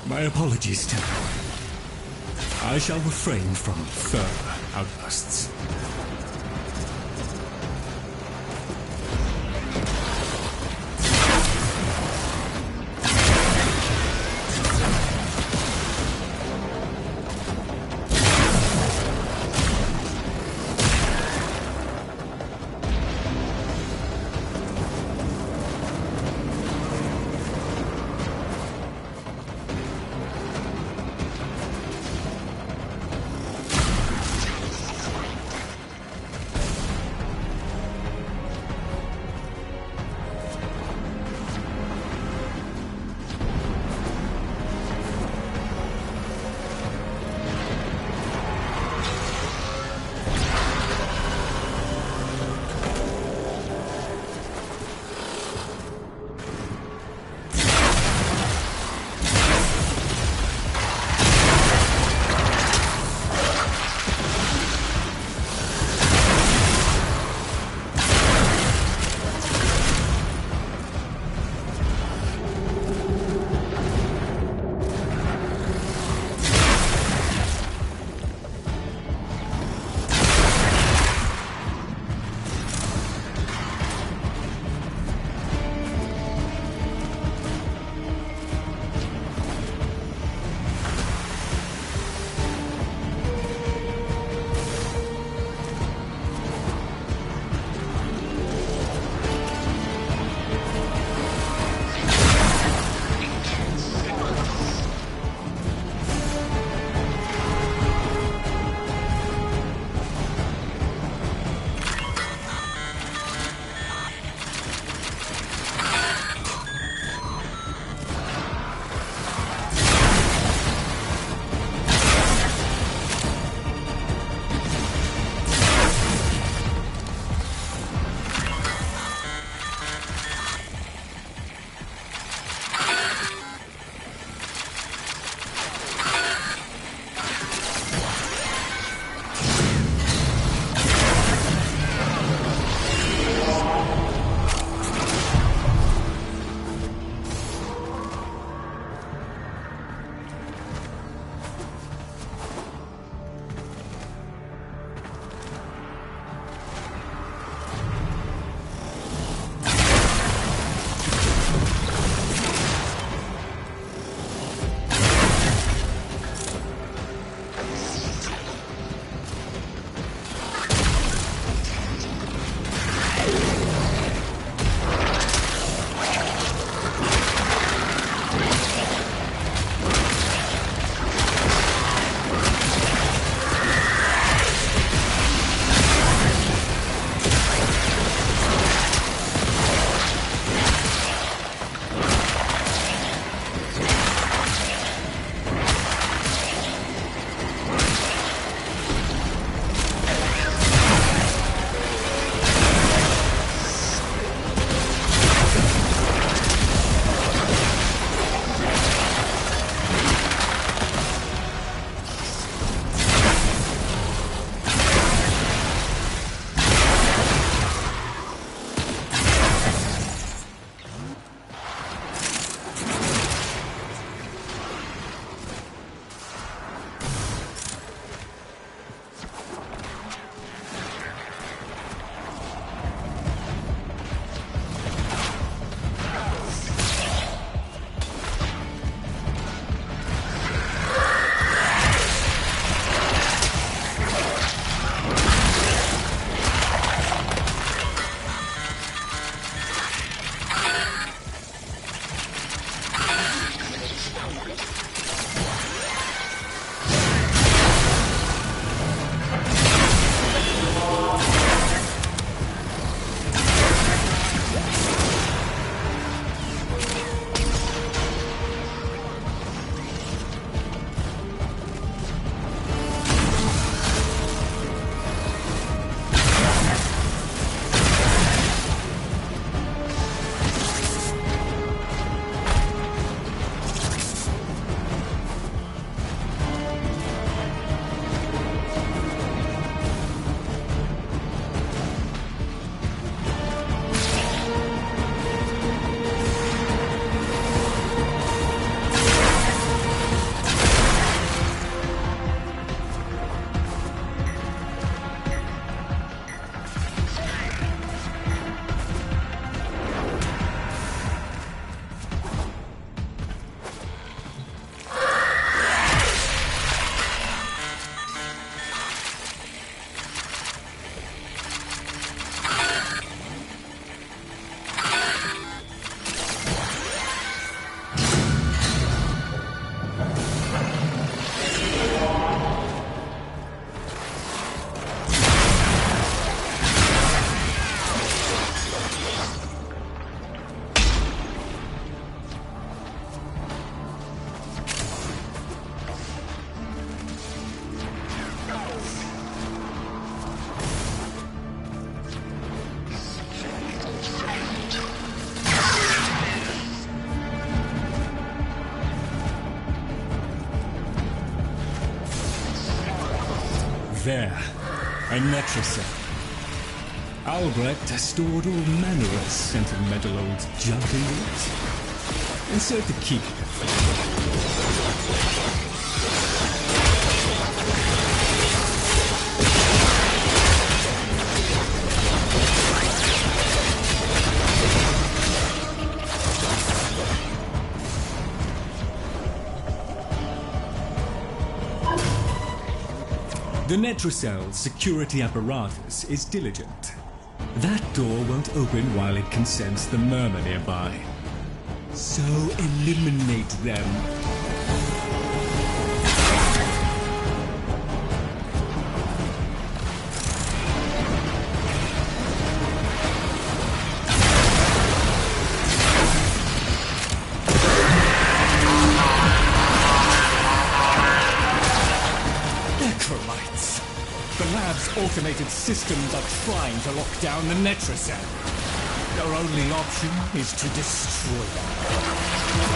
My apologies, Temple. I shall refrain from further outbursts. There, a Netracell. Albrecht has stored all manner of sentimental old junk in it. Insert the key. The Netracell's security apparatus is diligent. That door won't open while it can sense the murmur nearby. So eliminate them. The lab's automated systems are trying to lock down the Netracell. Our only option is to destroy them.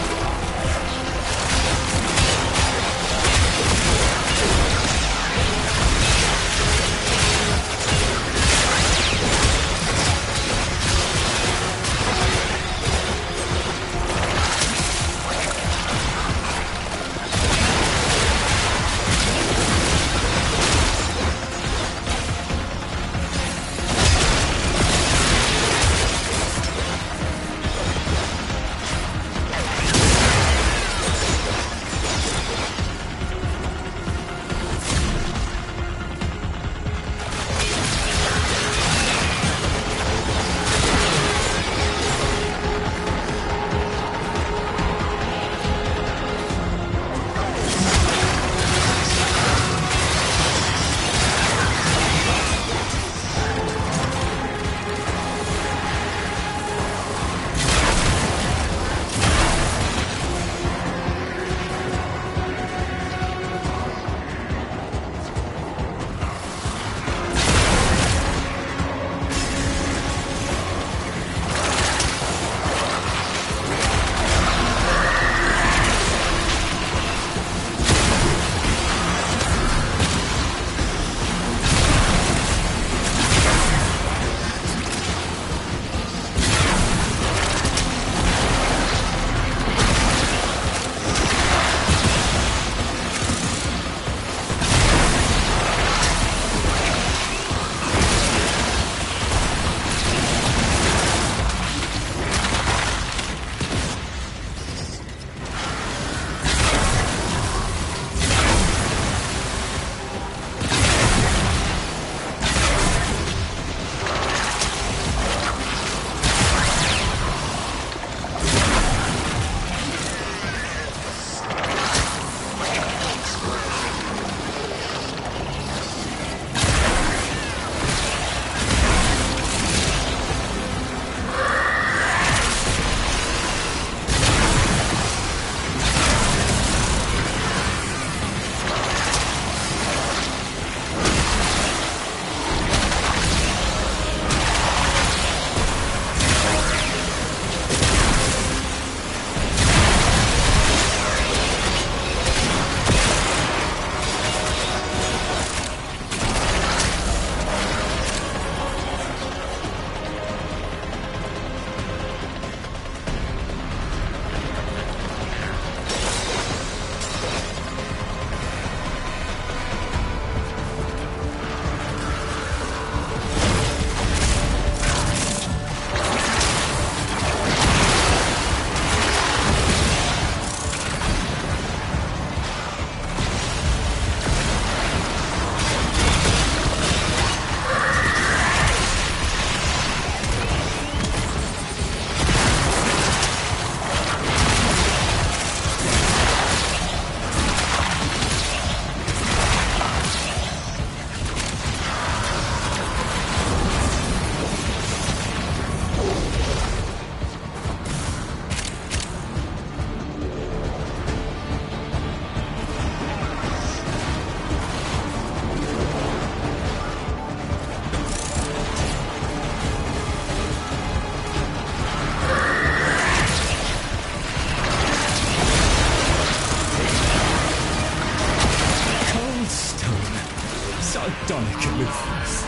ruthless.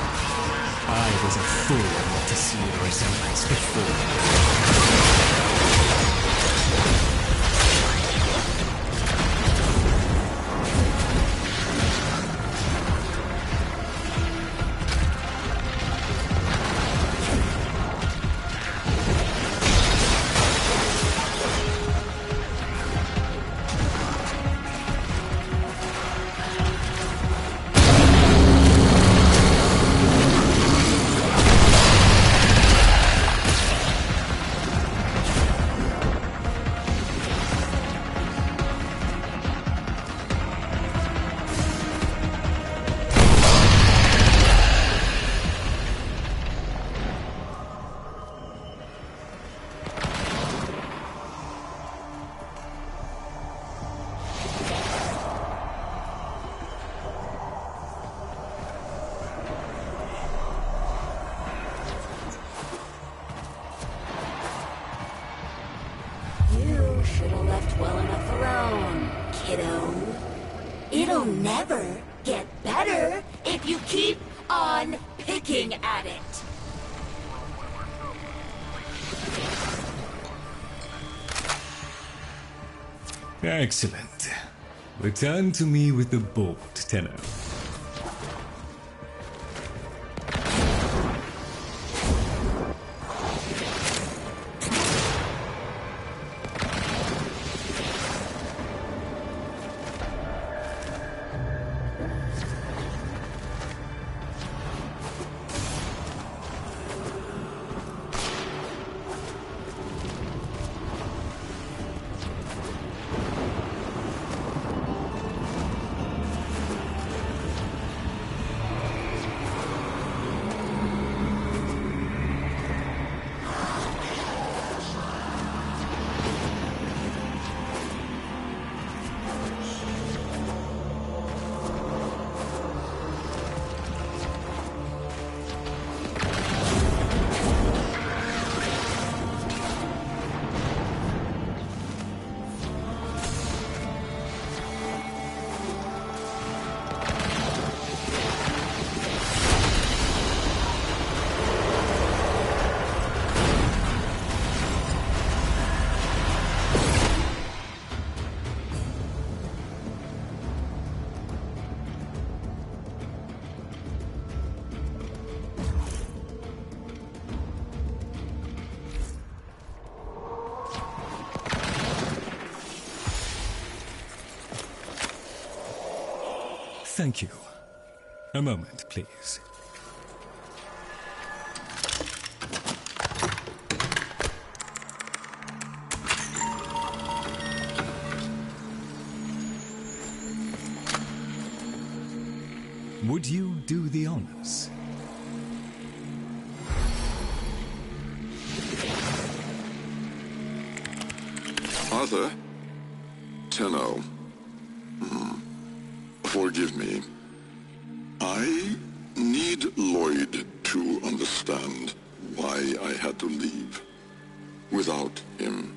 I was a fool not to see the resemblance before. Should've left well enough alone, kiddo. It'll never get better if you keep on picking at it. Excellent. Return to me with the bolt, Tenno. Thank you. A moment, please. Would you do the honors? Arthur? Tenno. Forgive me. I need Lloyd to understand why I had to leave without him.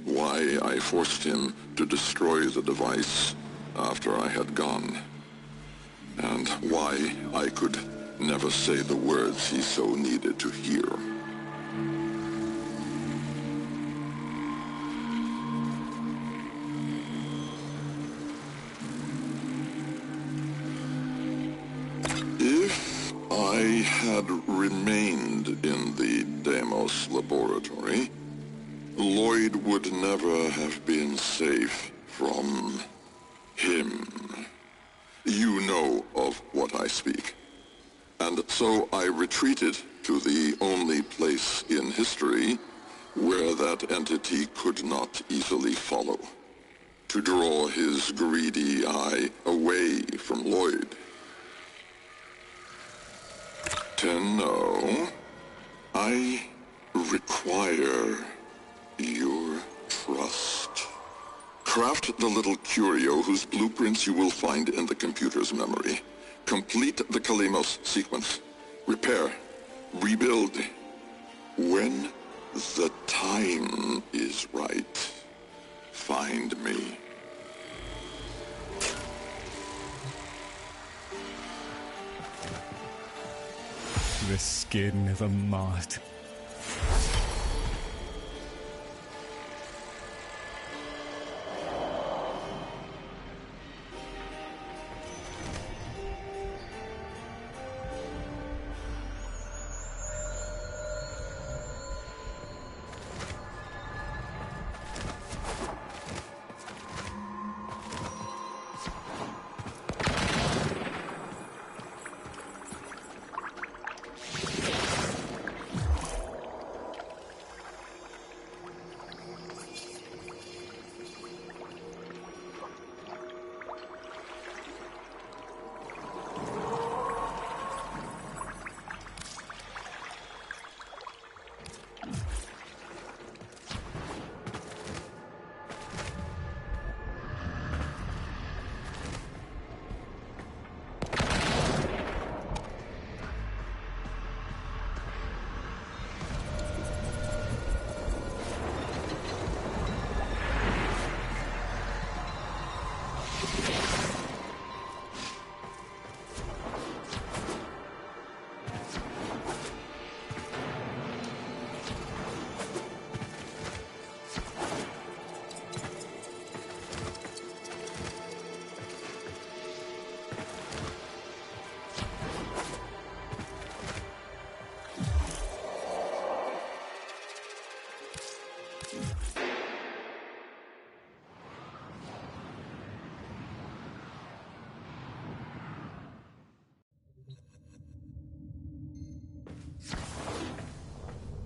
Why I forced him to destroy the device after I had gone. And why I could never say the words he so needed to hear. If I had remained in the Deimos laboratory, Lloyd would never have been safe from him. You know of what I speak. And so I retreated to the only place in history where that entity could not easily follow, to draw his greedy eye away from Lloyd. Tenno, I require your trust. Craft the little curio whose blueprints you will find in the computer's memory. Complete the Kalemos sequence. Repair. Rebuild. When the time is right, find me. the skin of a moth.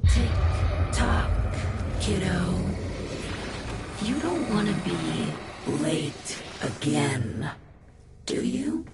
Tick-tock, kiddo. You don't want to be late again, do you?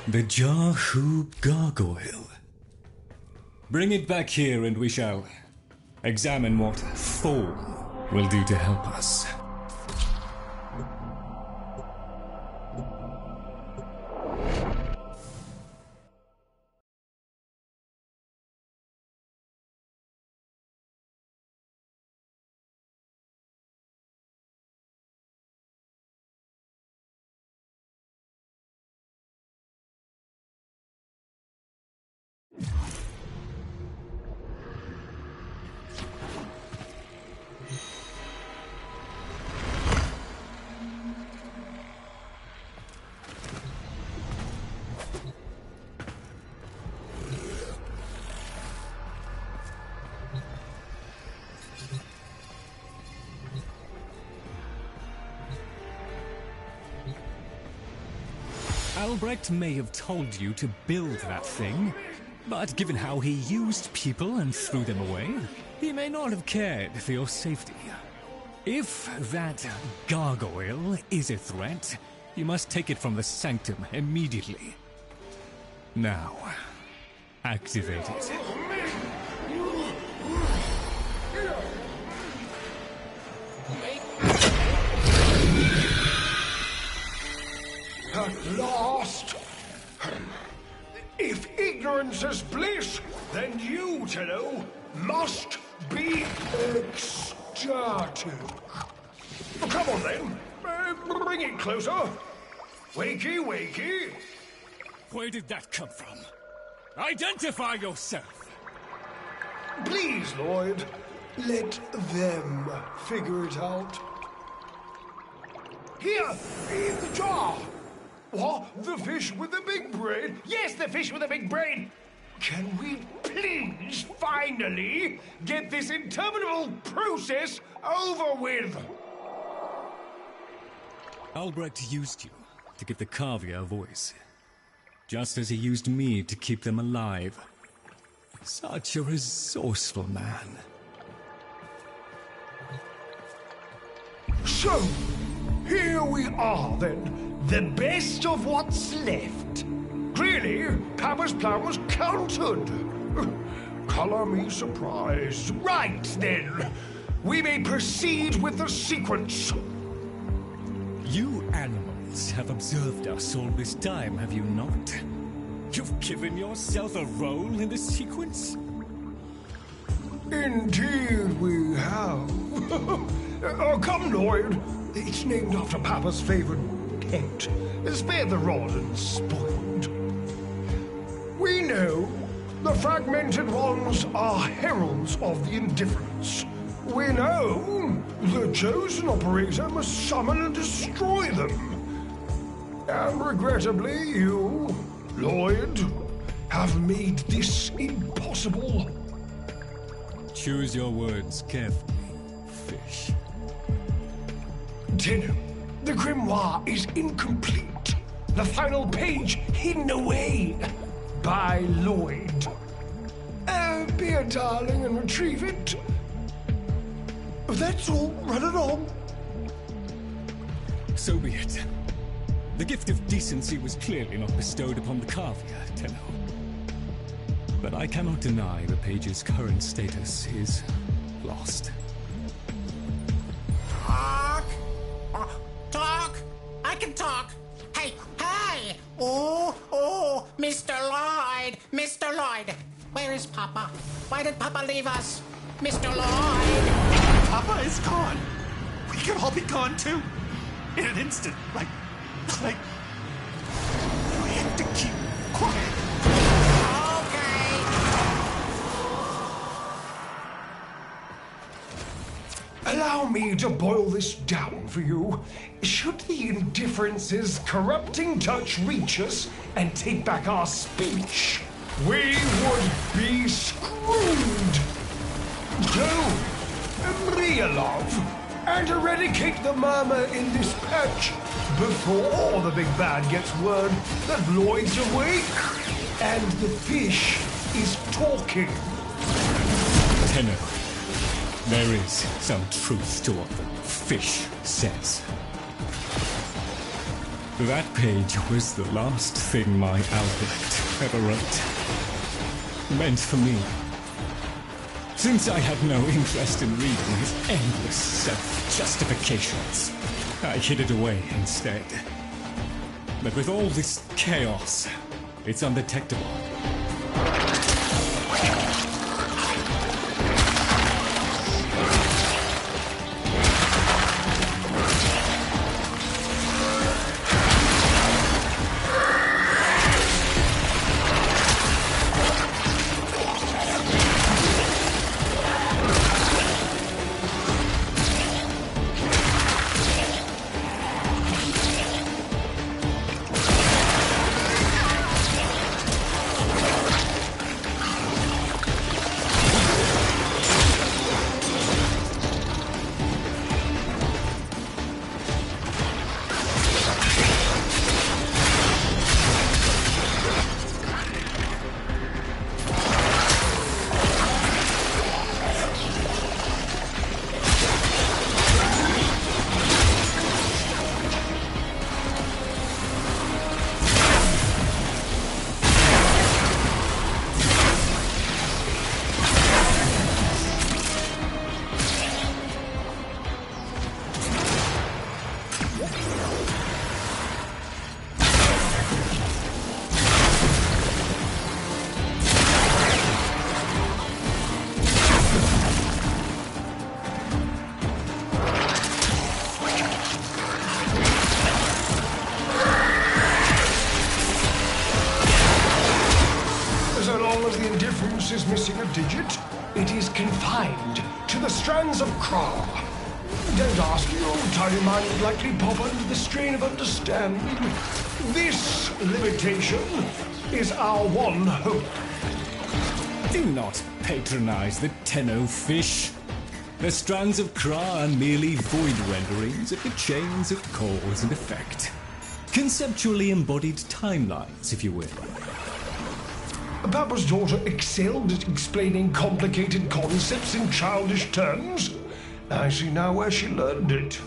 The Jahu gargoyle. Bring it back here and we shall examine what form will do to help us. Albrecht may have told you to build that thing, but given how he used people and threw them away, he may not have cared for your safety. If that gargoyle is a threat, you must take it from the sanctum immediately. Now, activate it. At last! If ignorance is bliss, then you, Tenno, must be ecstatic. Come on then, bring it closer. Wakey, wakey. Where did that come from? Identify yourself! Please, Lloyd, let them figure it out. Here, in the jar. What? The fish with the big brain? Yes, the fish with the big brain. Can we please finally get this interminable process over with? Albrecht used you to give the Cavia a voice, just as he used me to keep them alive. Such a resourceful man. So, here we are then. The best of what's left. Clearly, Papa's plan was countered. Color me surprised. Right, then. We may proceed with the sequence. You animals have observed us all this time, have you not? You've given yourself a role in the sequence? Indeed we have. Come, Lloyd. It's named after Papa's favorite pet. Spare the rod and spoiled. We know the fragmented ones are heralds of the indifference. We know the chosen operator must summon and destroy them. And regrettably, you, Lloyd, have made this impossible. Choose your words carefully, fish. Tenno, the grimoire is incomplete. The final page hidden away by Lloyd. Be a darling and retrieve it. That's all. Run along. So be it. The gift of decency was clearly not bestowed upon the Cavia, Tenno. But I cannot deny the page's current status is lost. Talk? I can talk. Hey, hey! Oh, Mr. Lloyd! Mr. Lloyd! Where is Papa? Why did Papa leave us? Mr. Lloyd! Papa is gone. We could all be gone too. In an instant. Like... We have to keep quiet. Okay. Allow me to boil this down for you. Should the indifference's corrupting touch reach us and take back our speech, we would be screwed. Go, Maria, love, and eradicate the murmur in this patch before the big bad gets word that Lloyd's awake and the fish is talking. Tenno, there is some truth to what the fish says. That page was the last thing my Albrecht ever wrote. Meant for me. Since I had no interest in reading his endless self-justifications, I hid it away instead. But with all this chaos, it's undetectable. digit, it is confined to the strands of Kra. Don't ask, your tiny mind would likely pop under the strain of understanding. This limitation is our one hope. Do not patronize the Tenno fish. The strands of Kra are merely void renderings of the chains of cause and effect. Conceptually embodied timelines, if you will. Papa's daughter excelled at explaining complicated concepts in childish terms. I see now where she learned it.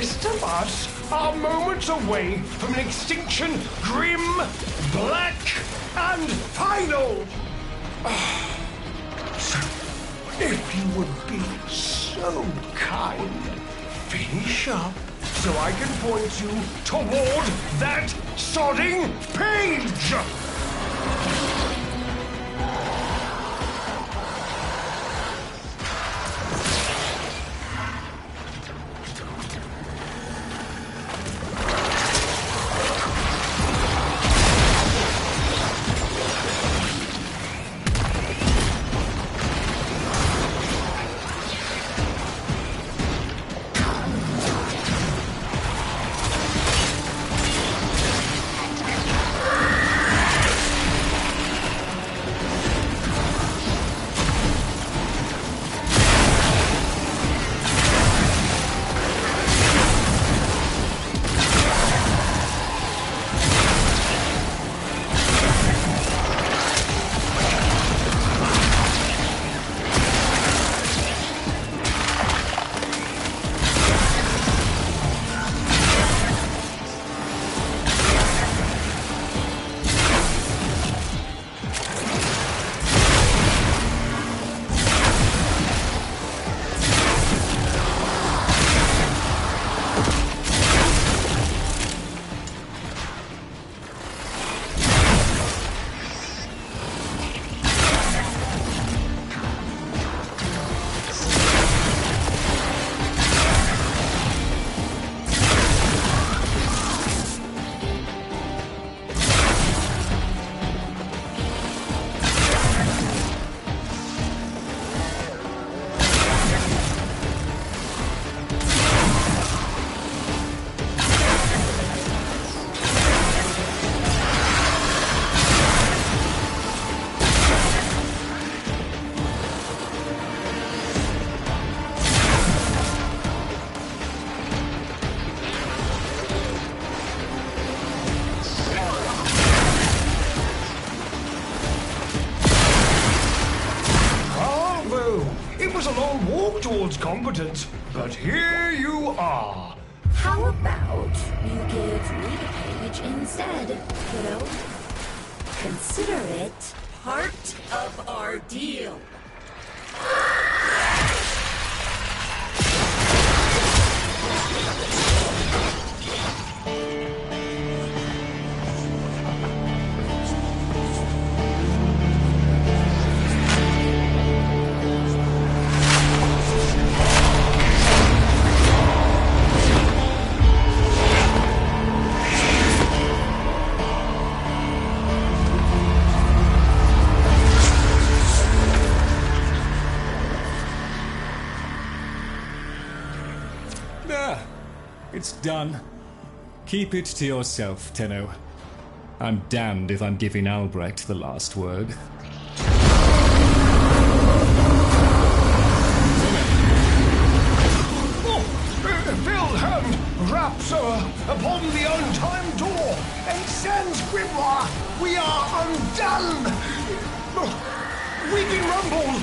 rest of us are moments away from an extinction grim, black, and final. So, if you would be so kind, finish up so I can point you toward that sodding page! Lord's competence, but here you are. How about you give me the page instead, kiddo? Consider it part of our deal. There. It's done. Keep it to yourself, Tenno. I'm damned if I'm giving Albrecht the last word. Wilhelm raps upon the untimed door and sends Grimoire. We are undone. Weeping Rumble.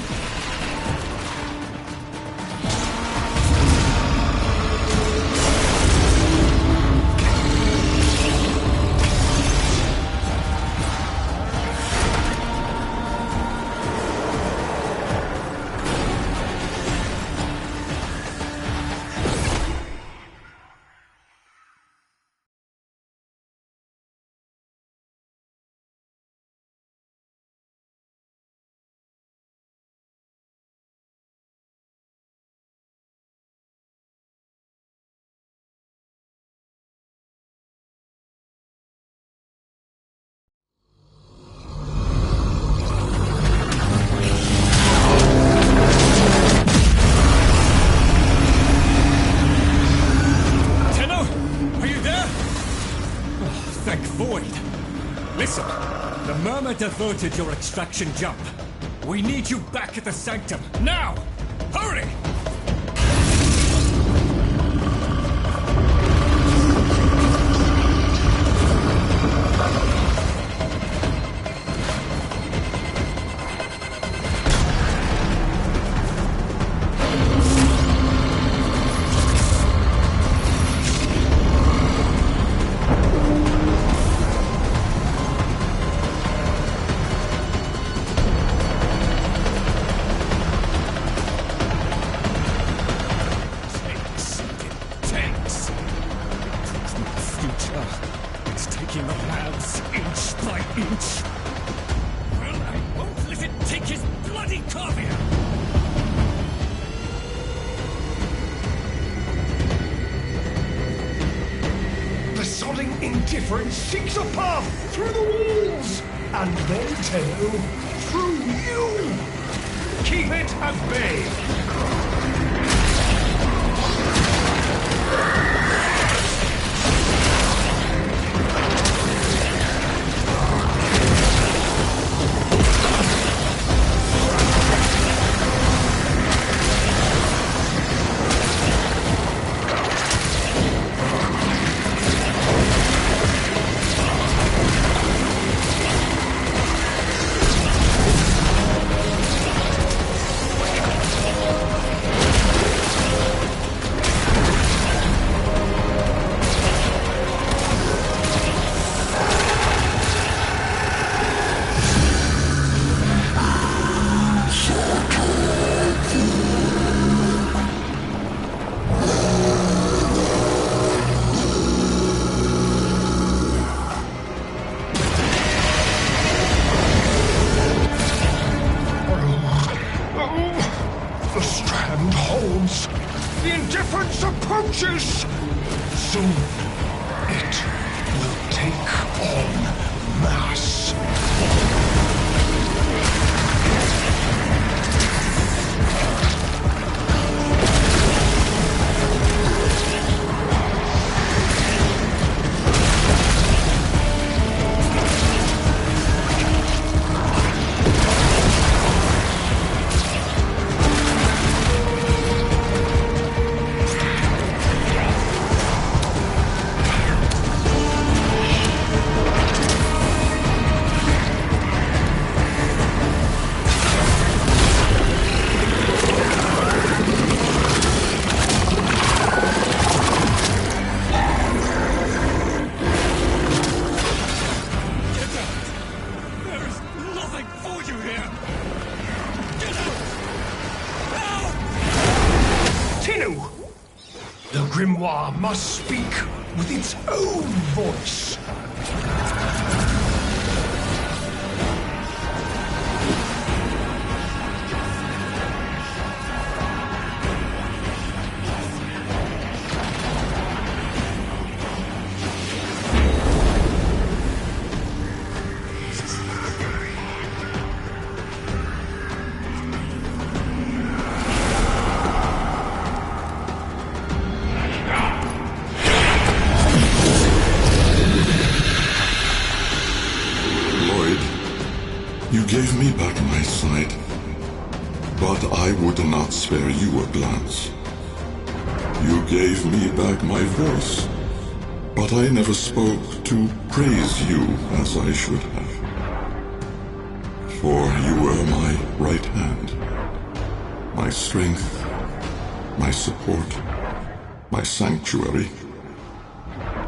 Thank Void. Listen, the Murmur diverted your extraction jump. We need you back at the Sanctum, now! Hurry! Indifference seeks a path through the walls, and then Tenno, through you. Keep it at bay. The indifference approaches. Soon it will take on mass. noir must speak with its own voice. You gave me back my sight, but I would not spare you a glance. You gave me back my voice, but I never spoke to praise you as I should have. For you were my right hand, my strength, my support, my sanctuary.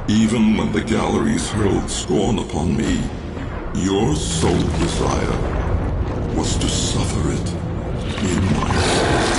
Even when the galleries hurled scorn upon me, your sole desire was to suffer it in my stead.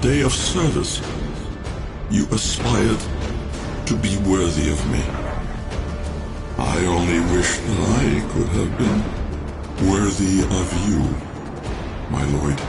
Day of service, you aspired to be worthy of me. I only wish that I could have been worthy of you, my lord.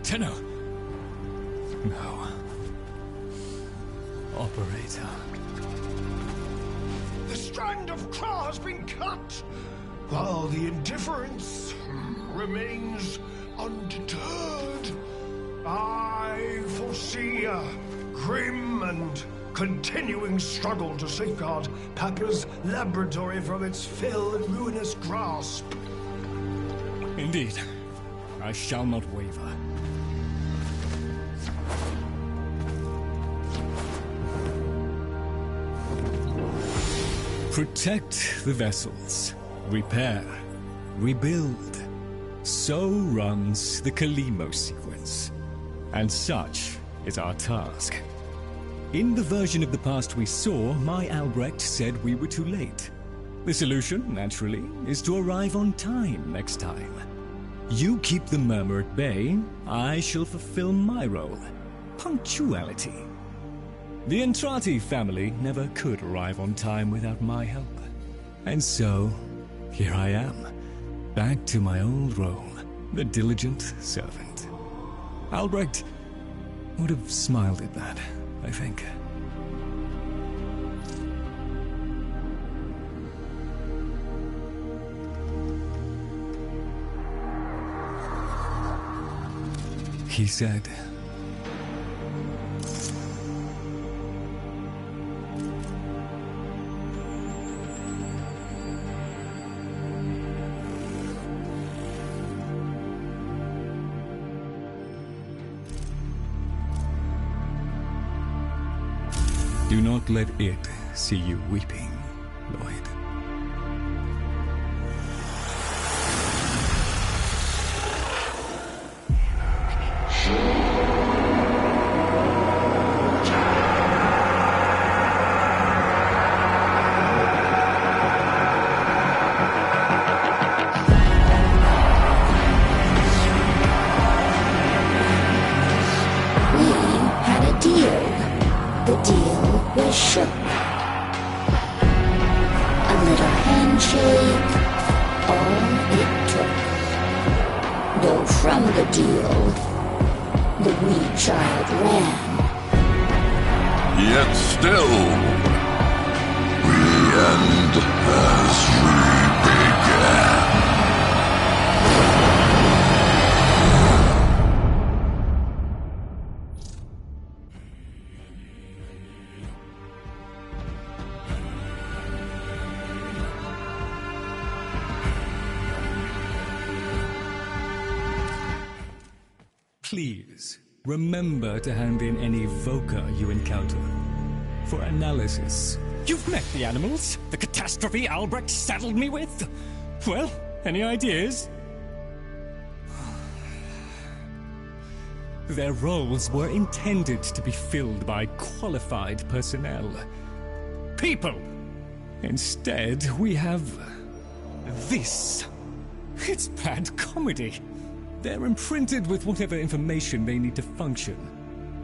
Tenno. No. Operator. The strand of claw has been cut, while the indifference remains undeterred. I foresee a grim and continuing struggle to safeguard Papa's laboratory from its fell and ruinous grasp. Indeed. I shall not waver. Protect the vessels. Repair. Rebuild. So runs the Kalimo sequence. And such is our task. In the version of the past we saw, my Albrecht said we were too late. The solution, naturally, is to arrive on time next time. You keep the murmur at bay, I shall fulfill my role. Punctuality. The Entrati family never could arrive on time without my help. And so, here I am, back to my old role, the diligent servant. Albrecht would have smiled at that, I think. He said, do not let it see you weeping, Lloyd. Please, remember to hand in any Voca you encounter for analysis. You've met the animals, the catastrophe Albrecht saddled me with. Well, any ideas? Their roles were intended to be filled by qualified personnel. People! Instead, we have this. It's bad comedy. They're imprinted with whatever information they need to function,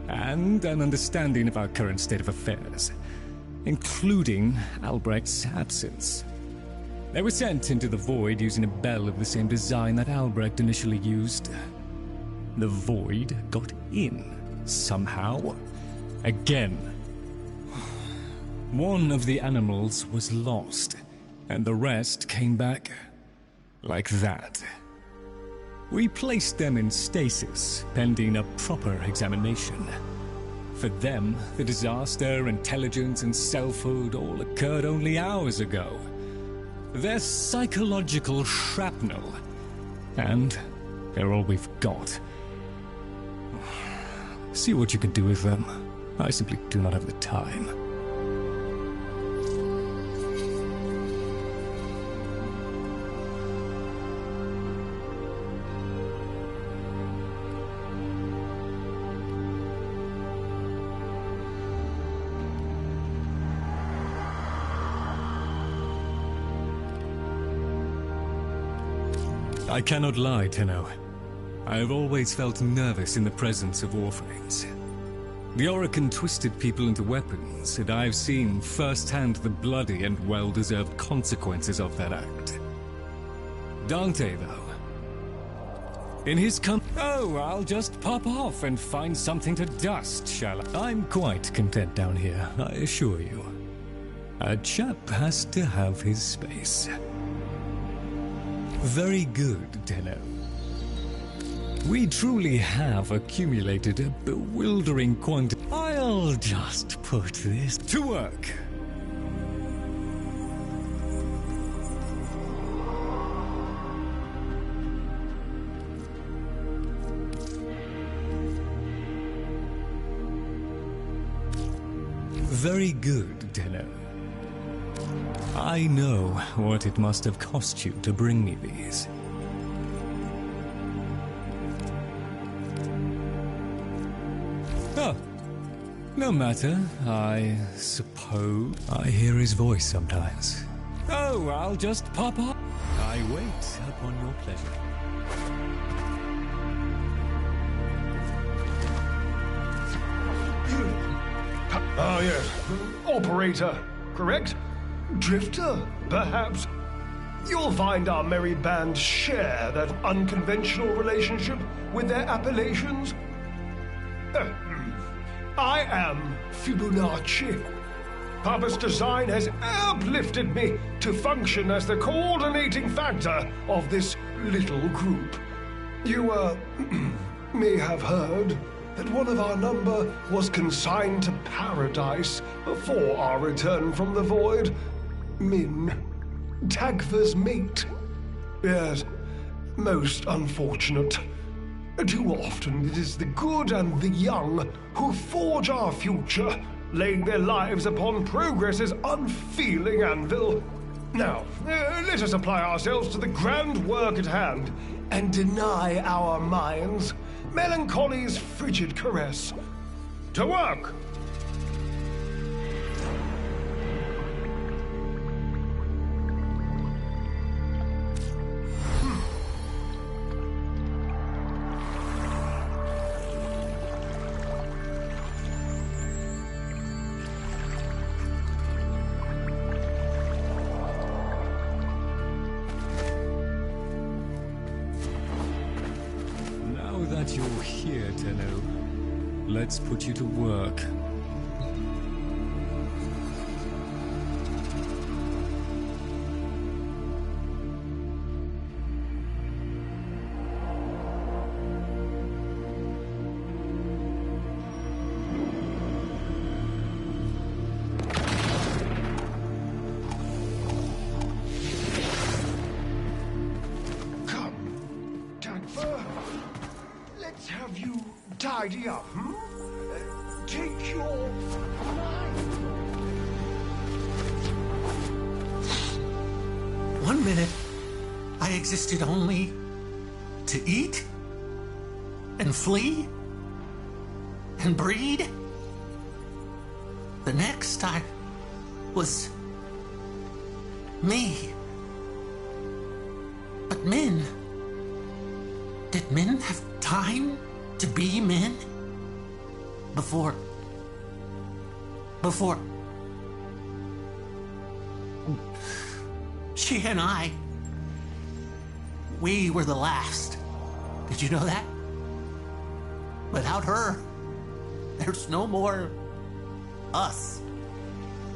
and an understanding of our current state of affairs, including Albrecht's absence. They were sent into the Void using a bell of the same design that Albrecht initially used. The Void got in, somehow. Again. One of the animals was lost, and the rest came back like that. We placed them in stasis, pending a proper examination. For them, the disaster, intelligence, and selfhood all occurred only hours ago. They're psychological shrapnel. And they're all we've got. See what you can do with them. I simply do not have the time. I cannot lie, Tenno. I have always felt nervous in the presence of Warframes. The Orokin twisted people into weapons, and I've seen firsthand the bloody and well-deserved consequences of that act. Dante, though. In his Oh, I'll just pop off and find something to dust, shall I? I'm quite content down here, I assure you. A chap has to have his space. Very good, Tenno. We truly have accumulated a bewildering quantity. I'll just put this to work. Very good, Tenno. I know what it must have cost you to bring me these. Oh, no matter, I suppose. I hear his voice sometimes. Oh, I'll just pop up. I wait upon your pleasure. Ah, yes. Operator, correct? Drifter, perhaps? You'll find our merry band share that unconventional relationship with their appellations. I am Fibonacci. Papa's design has uplifted me to function as the coordinating factor of this little group. You, may have heard that one of our number was consigned to paradise before our return from the void. Min, Tagfa's mate. Yes, most unfortunate. Too often it is the good and the young who forge our future, laying their lives upon progress's unfeeling anvil. Now, let us apply ourselves to the grand work at hand and deny our minds melancholy's frigid caress. To work! You're here, Tenno. Let's put you to work. Have you tidy up, take your... One minute, I existed only to eat and flee and breed. The next, I was me. But Min, did Min have time to be Min? Before... She and I, we were the last. Did you know that? Without her, there's no more us.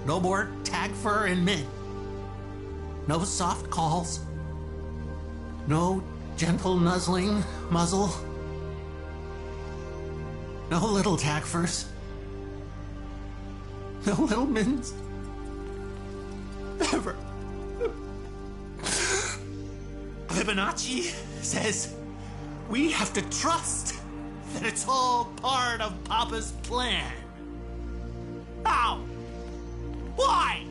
No more Tagfer and Min. No soft calls. No gentle nuzzling muzzle. No little Tagfers. No little Mins. Ever. Fibonacci says we have to trust that it's all part of Papa's plan. How? Why?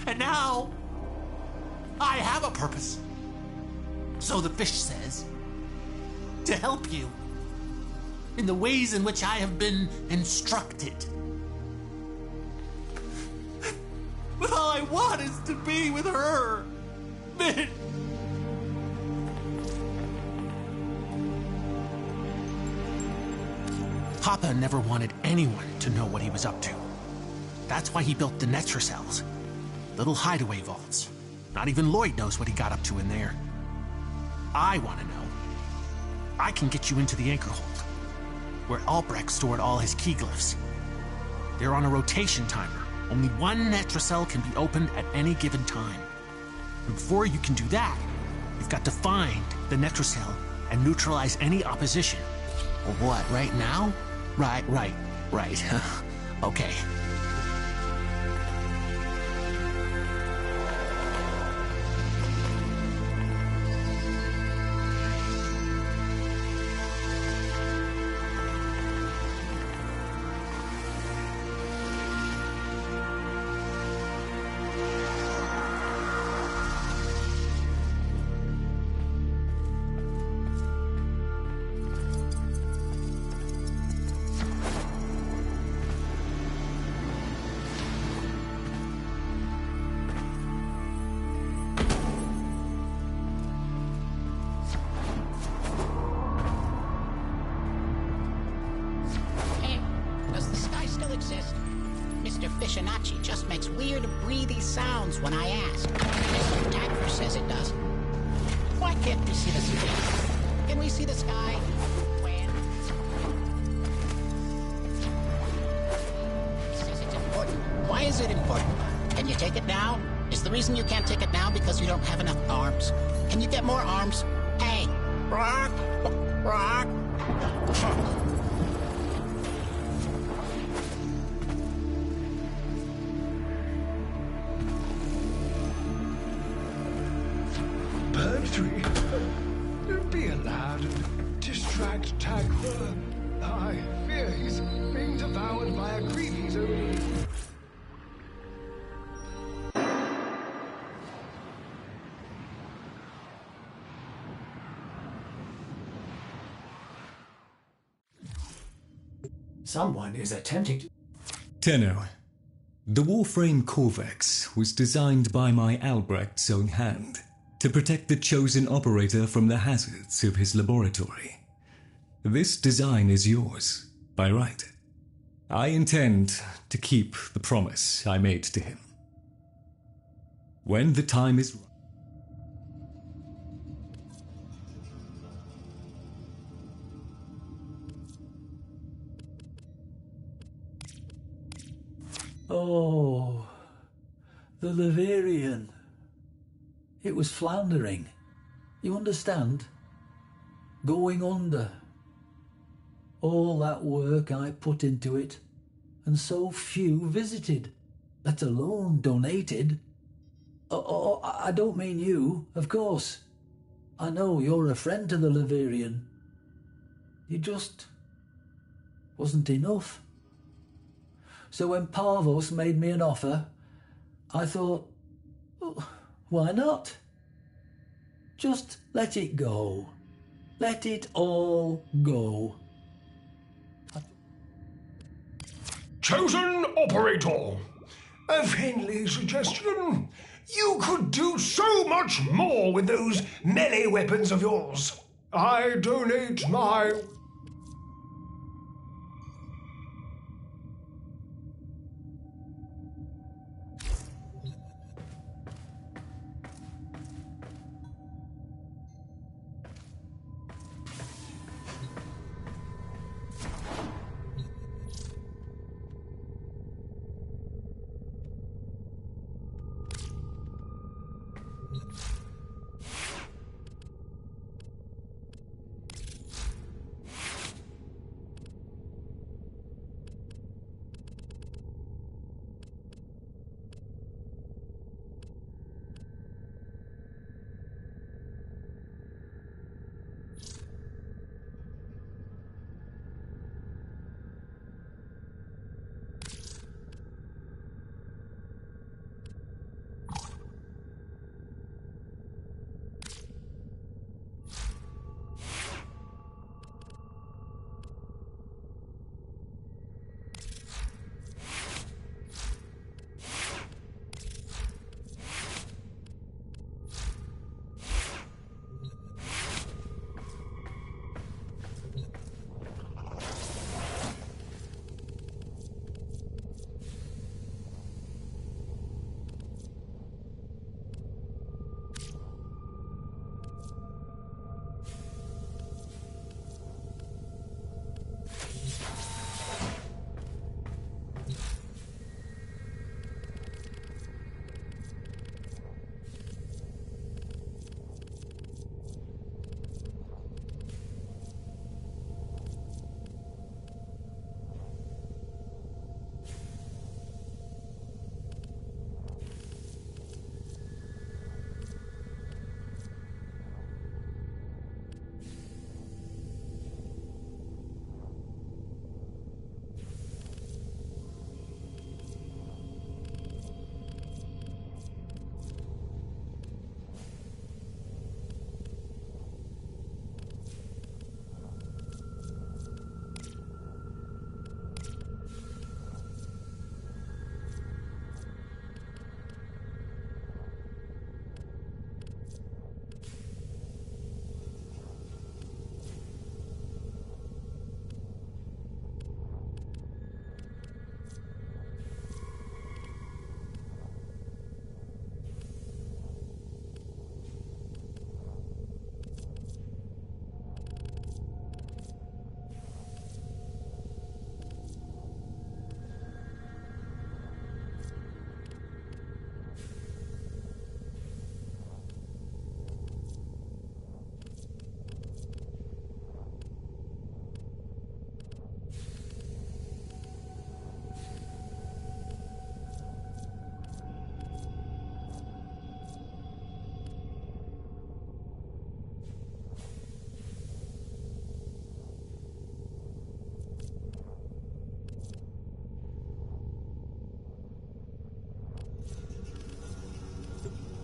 And now I have a purpose. So the fish says, to help you in the ways in which I have been instructed. But all I want is to be with her. Min. Papa never wanted anyone to know what he was up to. That's why he built the Netra cells. Little hideaway vaults. Not even Lloyd knows what he got up to in there. I want to know. I can get you into the anchor hold, where Albrecht stored all his key glyphs. They're on a rotation timer. Only one Netracell can be opened at any given time. And before you can do that, you've got to find the Netracell and neutralize any opposition. Well, what, right now? Right. Okay. Mr. Fishinacci just makes weird, breathy sounds when I ask. Mr. Tagfer says it does. Why can't we see the sky? Can we see the sky? When? He says it's important. Why is it important? Can you take it now? Is the reason you can't take it now because you don't have enough arms? Can you get more arms? Hey! Rock! Rock! Don't be a lad and distract Tagfer. I fear he's being devoured by a creepy zone. Someone is attempting to... Tenno, the Warframe Corvex was designed by my Albrecht's own hand to protect the chosen operator from the hazards of his laboratory. This design is yours, by right. I intend to keep the promise I made to him. When the time is right. Oh, the Leverian. It was floundering. You understand? Going under. All that work I put into it, and so few visited, let alone donated. Oh, I don't mean you, of course. I know you're a friend to the Leverian. You just wasn't enough. So when Parvos made me an offer, I thought, oh, why not? Just let it go. Let it all go. Chosen operator, a friendly suggestion. You could do so much more with those melee weapons of yours. I donate my...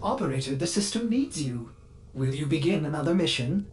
Operator, the system needs you. Will you begin another mission?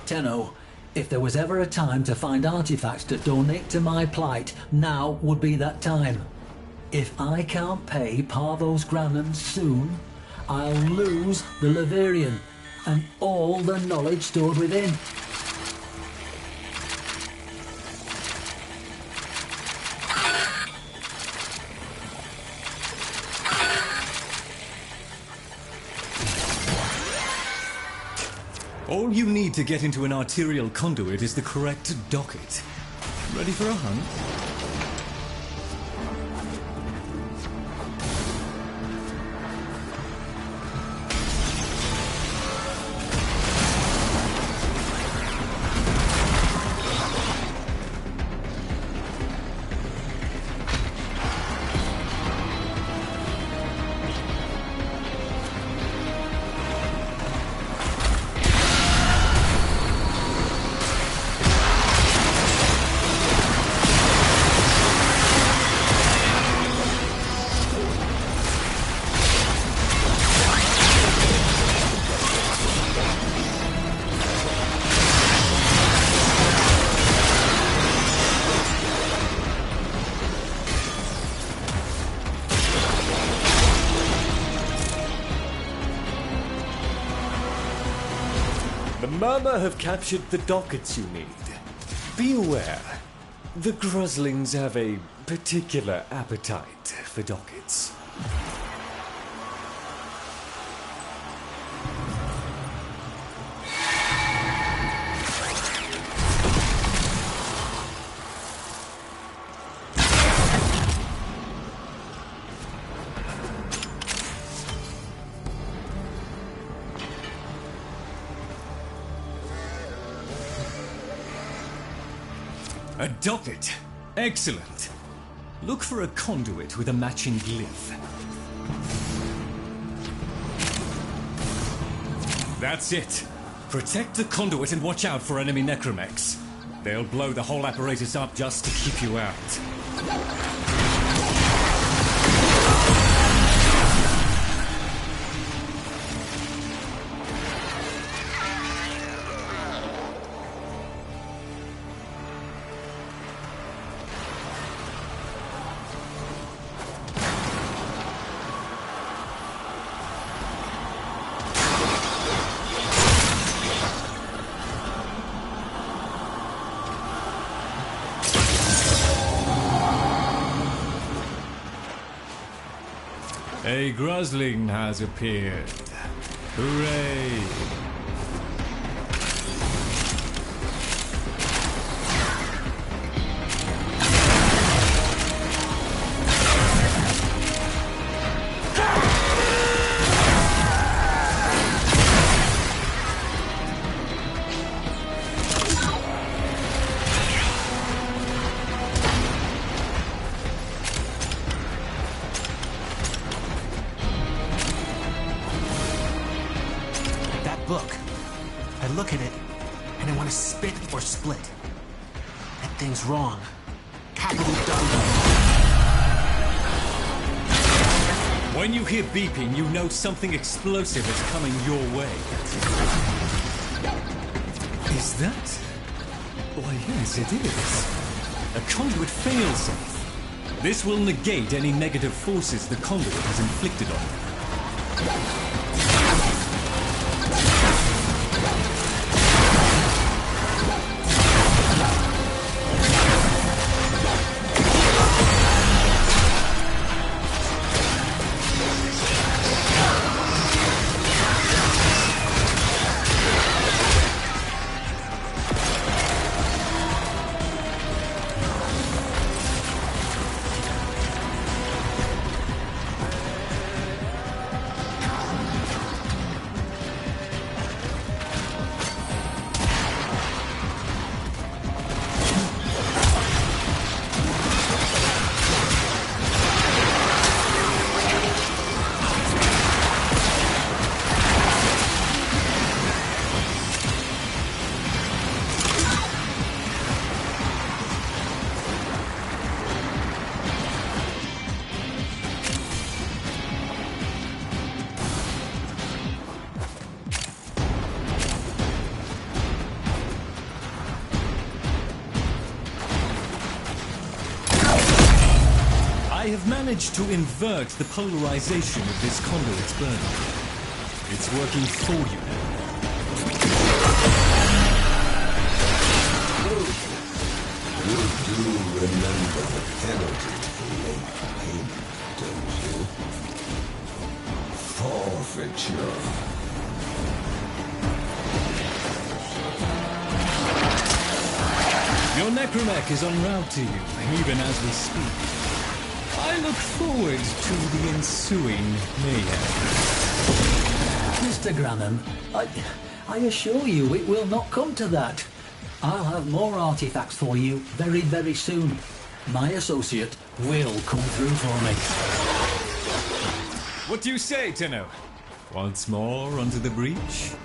Tenno, if there was ever a time to find artifacts to donate to my plight, now would be that time. If I can't pay Parvo's Grannon soon, I'll lose the Laverian and all the knowledge stored within. All you need to get into an arterial conduit is the correct docket. Ready for a hunt? Mama have captured the dockets you need. Be aware, the Gruslings have a particular appetite for dockets. A docket. Excellent. Look for a conduit with a matching glyph. That's it. Protect the conduit and watch out for enemy necromechs. They'll blow the whole apparatus up just to keep you out. A Grusling has appeared. Hooray! Look. I look at it, and I want to spit or split. That thing's wrong. Capital W. When you hear beeping, you know something explosive is coming your way. Is that? Why, yes, it is. A conduit failsafe. This will negate any negative forces the conduit has inflicted on you. I have managed to invert the polarization of this conduit's burning. It's working for you now. You do remember the penalty for late payment, don't you? Forfeiture. Your necromech is en route to you, even as we speak. I look forward to the ensuing mayhem. Mr. Granham, I assure you it will not come to that. I'll have more artifacts for you very, very soon. My associate will come through for me. What do you say, Tenno? Once more onto the breach?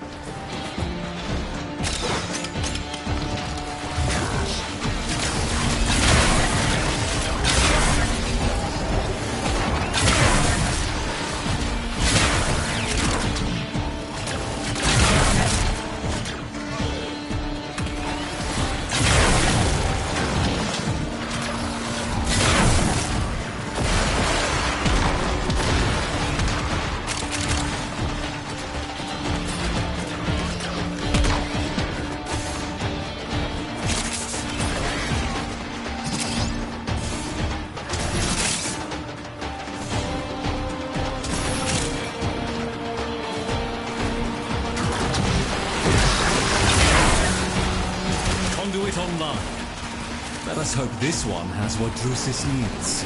Let us hope this one has what Drusus needs.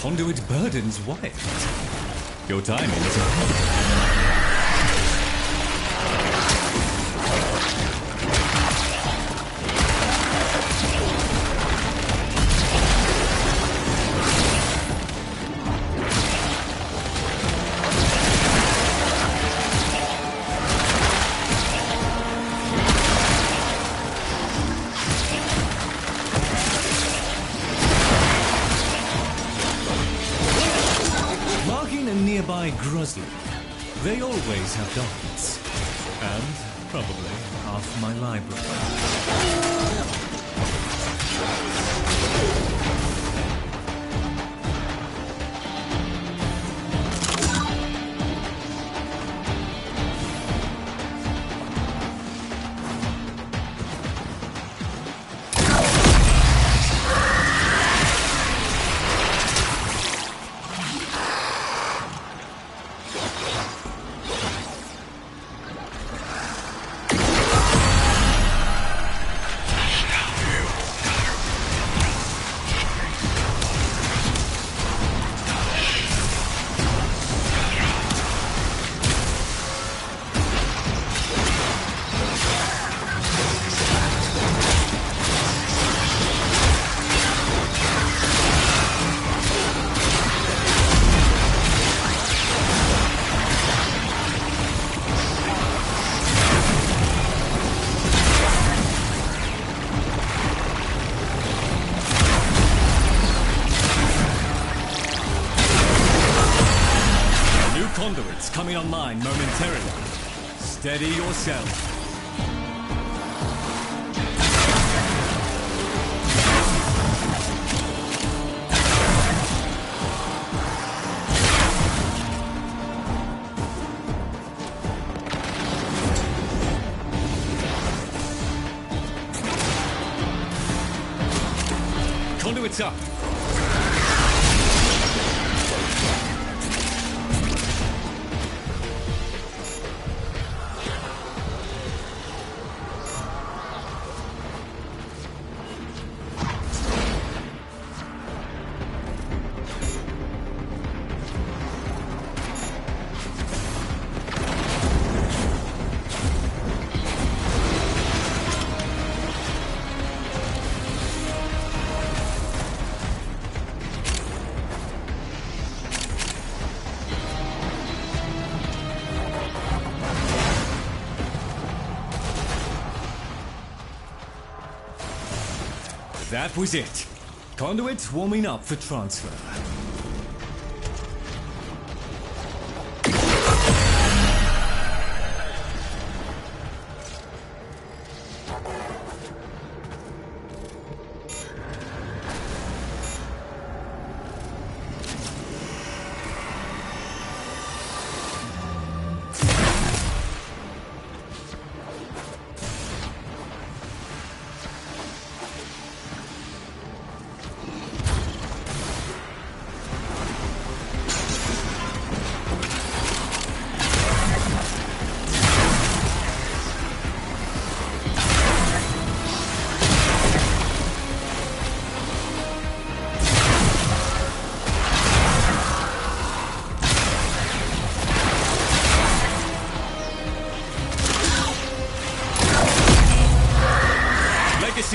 Conduit burdens wild. Your timing is impeccable. Nearby Grozley. They always have guards. And probably half my library. Conduits coming online momentarily. Steady yourself. Conduits up. That was it. Conduit warming up for transfer.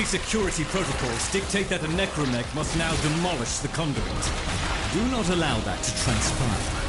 Security protocols dictate that a necromech must now demolish the conduit. Do not allow that to transpire.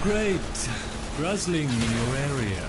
Great. Guzzling in your area.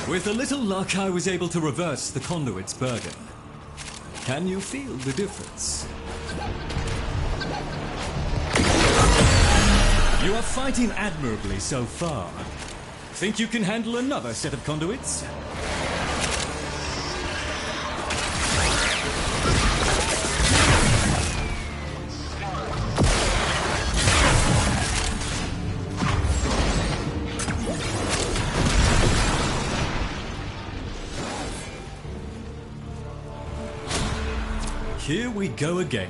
With a little luck, I was able to reverse the conduit's burden. Can you feel the difference? You are fighting admirably so far. Think you can handle another set of conduits? Here we go again.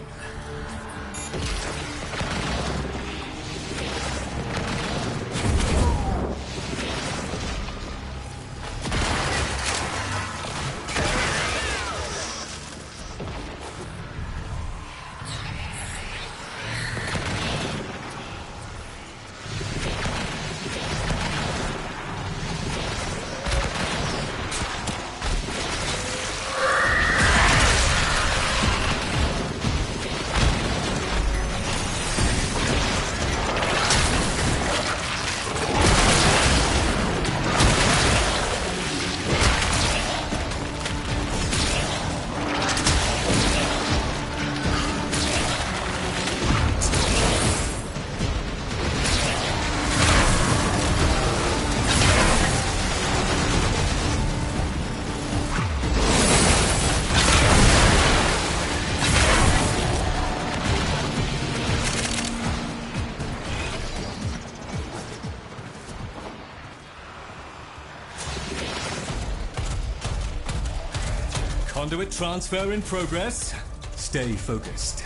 Conduit transfer in progress. Stay focused.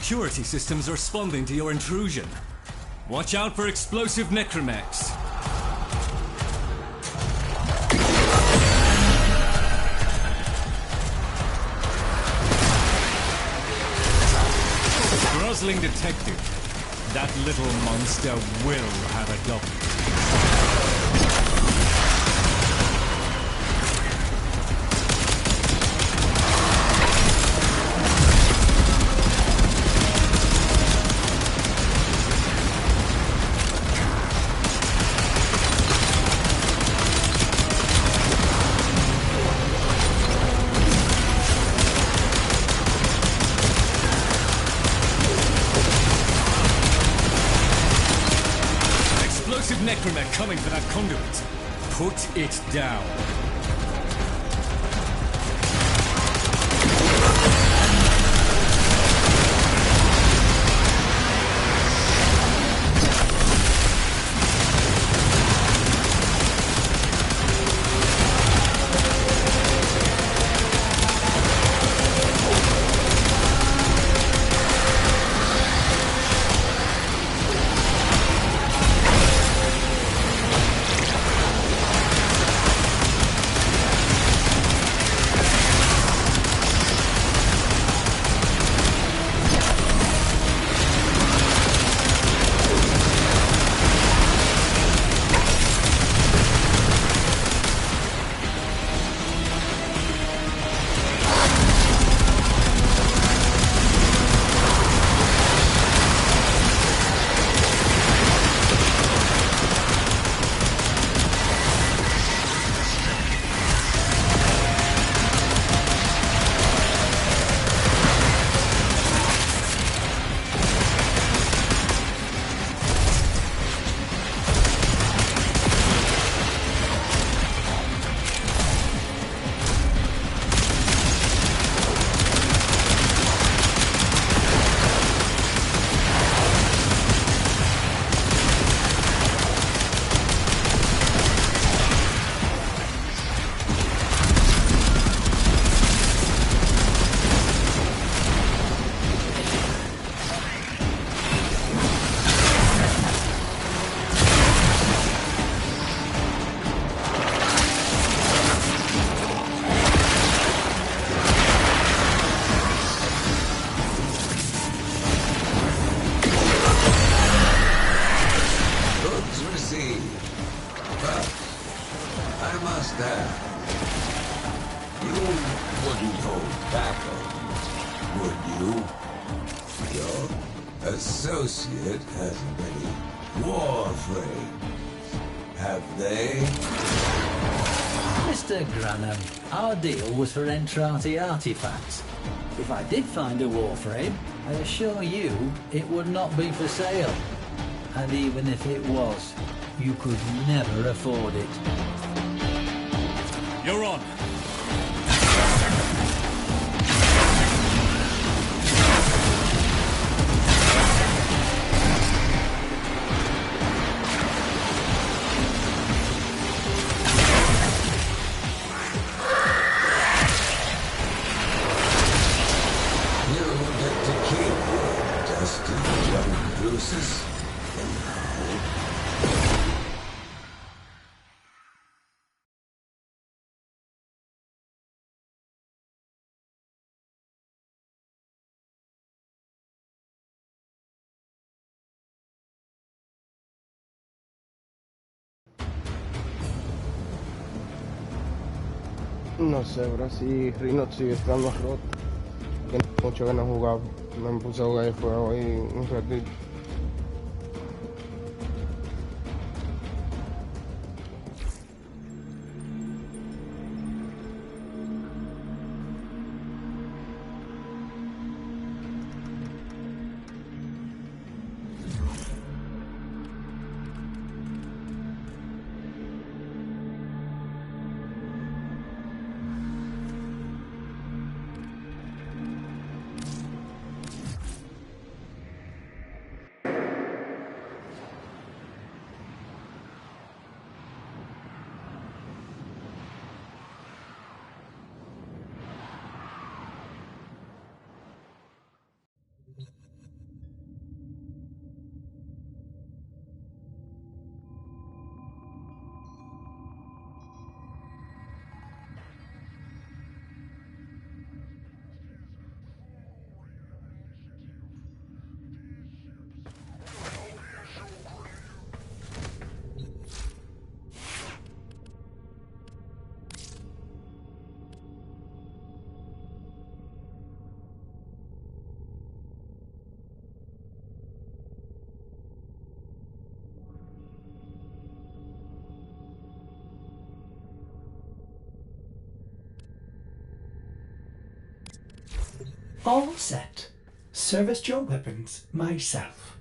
security systems responding to your intrusion. Watch out for explosive necromechs. Grozzling detected. That little monster will have a double. Necromech coming for that conduit. Put it down. Associate has many Warframe. Have they? Mr. Granham, our deal was for Entrati artifacts. If I did find a Warframe, I assure you it would not be for sale. And even if it was, you could never afford it. You're on. No sé, bro, si Rhino sigue estando roto. Que mucho que no jugaba. Me puse a jugar el juego ahí un ratito. All set. Serviced your weapons myself.